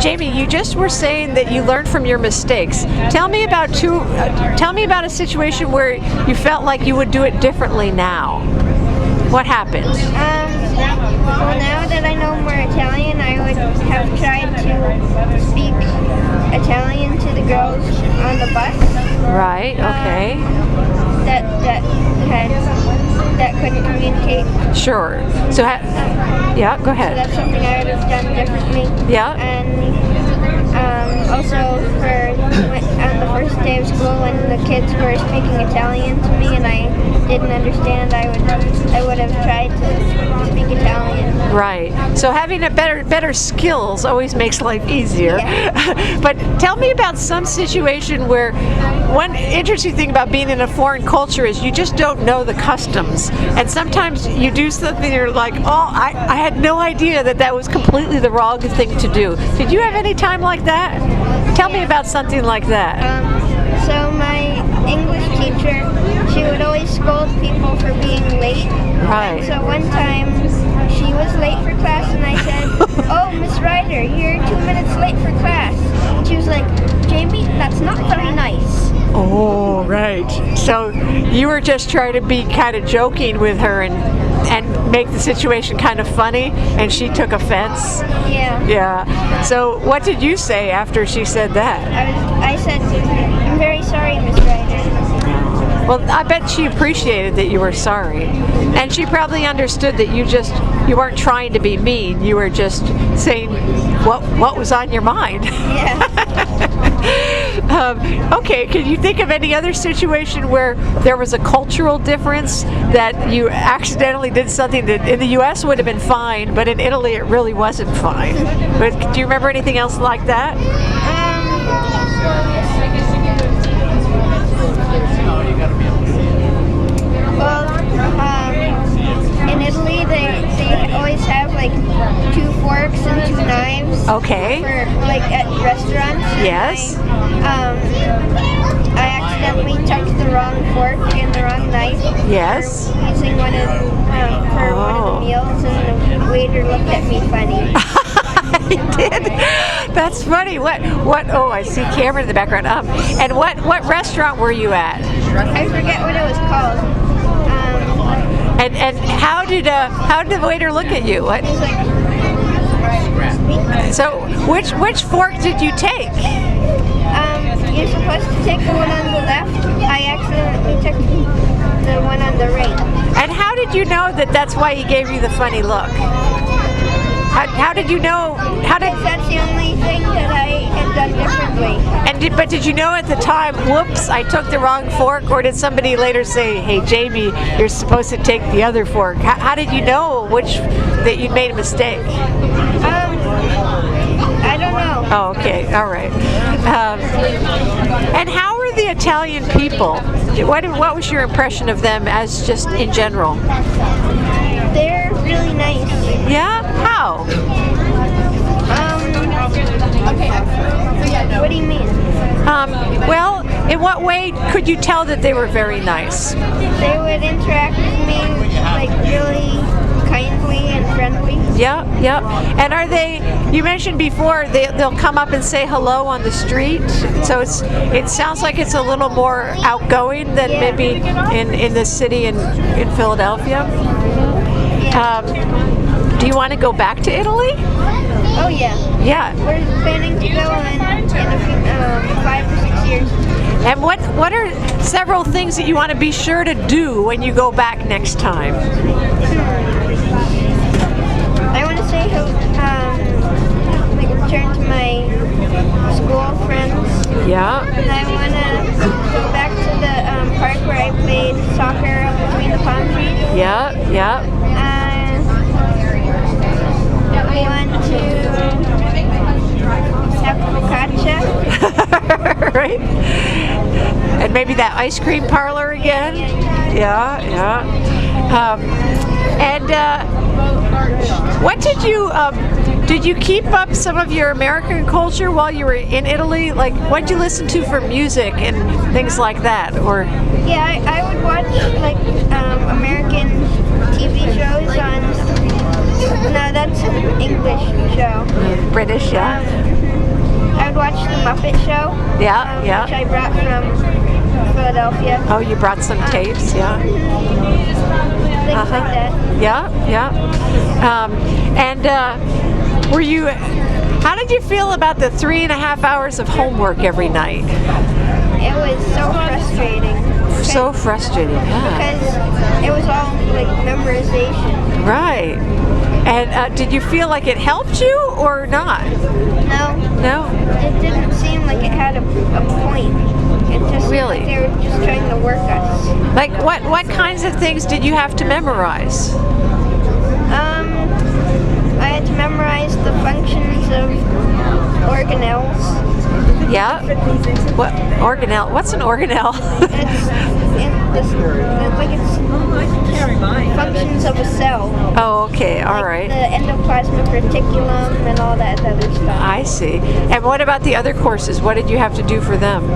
Jamie, you just were saying that you learned from your mistakes. Tell me about a situation where you felt like you would do it differently now. What happened? Well, now that I know more Italian, I would have tried to speak Italian to the girls on the bus. Right. Okay. That couldn't communicate. Sure. So, yeah, go ahead. So that's something I would have done differently. Yeah. And also on the first day of school, when the kids were speaking Italian to me and I didn't understand, I would have tried to speak Italian. Right. So having a better skills always makes life easier. Yeah. But tell me about some situation where one interesting thing about being in a foreign culture is you just don't know the customs, and sometimes you do something and you're like, oh, I had no idea that was completely the wrong thing to do. Did you have any time like that? Tell me about something like that. So my English teacher, she would always scold people for being late. Right. And so one time she was late for class and I said, oh, Miss Ryder, you're 2 minutes late for class. And she was like, Jamie, that's not very nice. Oh, right. So you were just trying to be kind of joking with her and make the situation kind of funny, and she took offense? Yeah. Yeah. So what did you say after she said that? I said, I'm very sorry, Miss Ryder. Well, I bet she appreciated that you were sorry. And she probably understood that you weren't trying to be mean, you were just saying what was on your mind. Yeah. Okay, can you think of any other situation where there was a cultural difference that you accidentally did something that in the U.S. would have been fine, but in Italy it really wasn't fine? But do you remember anything else like that? In Italy, they always have like 2 forks and 2 knives. Okay. For like at restaurants. Yes. I accidentally took the wrong fork and the wrong knife. Yes. For using one of the meals, and the waiter looked at me funny. He did? That's funny. What? Oh, I see Cameron in the background. And what restaurant were you at? I forget what it was called. And how did the waiter look at you? What? So which fork did you take? You're supposed to take the one on the left. I accidentally took the one on the right. And how did you know that that's why he gave you the funny look? How did you know? Because that's the only thing that I had done differently. But did you know at the time, whoops, I took the wrong fork, or did somebody later say, hey, Jamie, you're supposed to take the other fork? How did you know that you'd made a mistake? I don't know. Oh, okay, all right. And how are the Italian people? What was your impression of them as just in general? They're really nice. Yeah? How? What do you mean? Well, in what way could you tell that they were very nice? They would interact with me like really kindly and friendly. Yeah. And are they, you mentioned before, they'll come up and say hello on the street, so it sounds like it's a little more outgoing than maybe in the city in Philadelphia. Do you want to go back to Italy? Oh yeah. Yeah. We're planning to go in a few, 5 or 6 years. And what are several things that you want to be sure to do when you go back next time? I want to say return to my school friends. Yeah. And I want to go back to the park where I played soccer between the palm trees. Yeah. I want to have focaccia. Right? And maybe that ice cream parlor again? Yeah. What did you keep up some of your American culture while you were in Italy? Like, what did you listen to for music and things like that? Or yeah, I would watch like American TV shows on. No, that's English show. British, yeah. I would watch the Muppet Show. Yeah, yeah. Which I brought from Philadelphia. Oh, you brought some tapes, yeah. Things like that. Yeah, yeah. Were you? How did you feel about the 3.5 hours of homework every night? It was so frustrating. So frustrating, yeah. Because it was all like memorization. Right. And did you feel like it helped you or not? No. No? It didn't seem like it had a point. It just seemed Really? like they were just trying to work us. Like what kinds of things did you have to memorize? I had to memorize the functions of organelles. Yeah. What organelle? What's an organelle? It's functions of a cell. Oh, okay. All right. The endoplasmic reticulum and all that other stuff. I see. And what about the other courses? What did you have to do for them?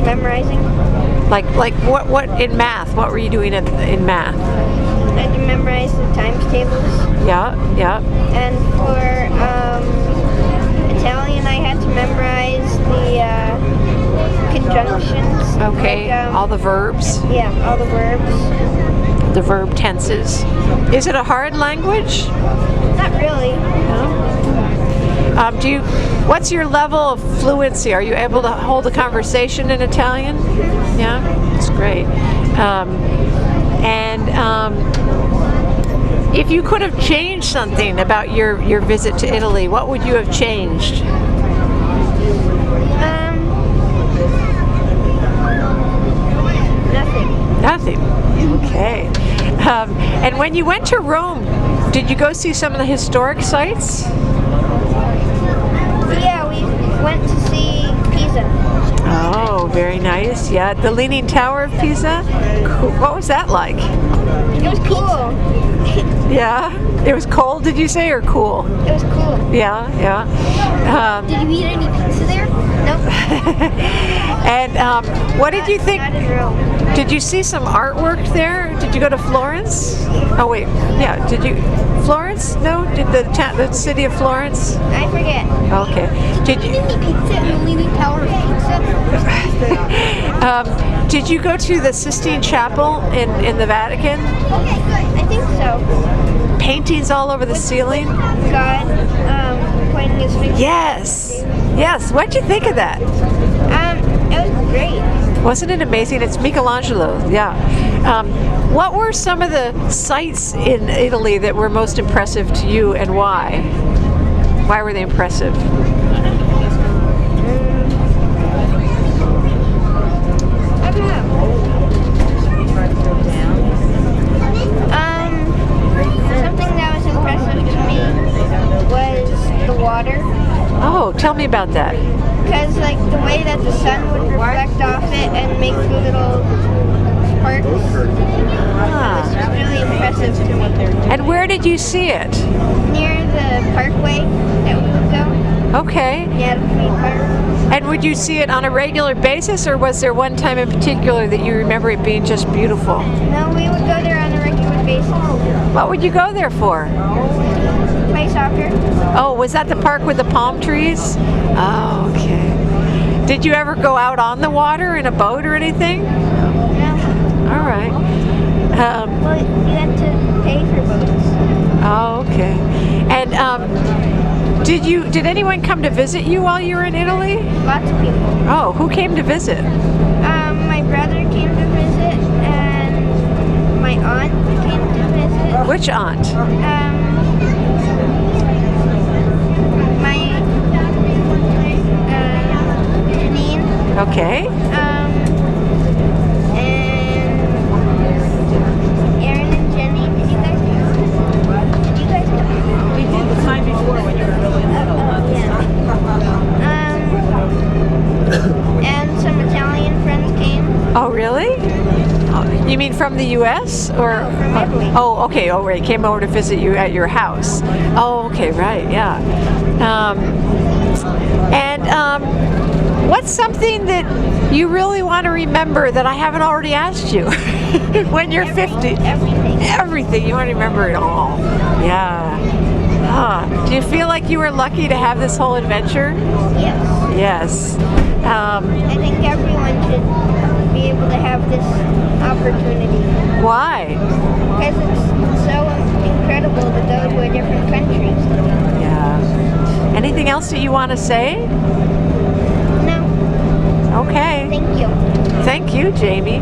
Memorizing. Like what in math? What were you doing in math? I had to memorize the times tables. Yeah, yeah. And for Italian, I had to memorize the conjunctions. Okay. Like, all the verbs. Yeah, all the verbs. The verb tenses. Is it a hard language? Not really. No. What's your level of fluency? Are you able to hold a conversation in Italian? Yeah, that's great. If you could have changed something about your visit to Italy, what would you have changed? Nothing. Nothing. Okay. And when you went to Rome, did you go see some of the historic sites? Yeah, we went to see Pisa. Oh, very nice. Yeah, the Leaning Tower of Pisa. Cool. What was that like? It was cool. Yeah, it was cold. Did you say or cool? It was cool. Yeah, yeah. Did you eat any pizza there? Nope. And what did you think? Not in Rome. Did you see some artwork there? Did you go to Florence? Oh wait, yeah. Did you Florence? No. Did the city of Florence? I forget. Okay. Did you? Any pizza in the Leaning Tower of Pizza? Did you go to the Sistine Chapel in the Vatican? I think so. Paintings all over the ceiling. God pointing his finger. Yes. Yes. What'd you think of that? It was great. Wasn't it amazing? It's Michelangelo. Yeah. What were some of the sites in Italy that were most impressive to you, and why? Why were they impressive? I don't know. Something that was impressive to me was the water. Oh, tell me about that. Because like the way that the sun would reflect off it and make the little sparks was really impressive to me. And where did you see it? Near the parkway that we would go. Okay. Yeah, the free park. And would you see it on a regular basis, or was there one time in particular that you remember it being just beautiful? No, we would go there on a regular basis. What would you go there for? Play soccer. Oh, was that the park with the palm trees? Oh, okay. Did you ever go out on the water in a boat or anything? No. All right. Well, you had to pay for boats. Oh, okay. And did anyone come to visit you while you were in Italy? Lots of people. Oh, who came to visit? My brother came to visit, and my aunt came to visit. Which aunt? My Janine. Okay. And Aaron and Jenny. Did you guys come? We did the time before when you were really little. And some Italian friends came. Oh, really? Oh, you mean from the U.S. or? No, from Italy. Oh, okay. Oh, right. Came over to visit you at your house. Oh, okay. Right. Yeah. What's something that you really want to remember that I haven't already asked you when you're 50? Everything. Everything. You want to remember it all. Yeah. Huh. Do you feel like you were lucky to have this whole adventure? Yes. Yes. I think everyone should be able to have this opportunity Why? because it's so incredible to go to a different country. Yeah. Anything else that you want to say? No, Okay. thank you. Thank you, Jamie.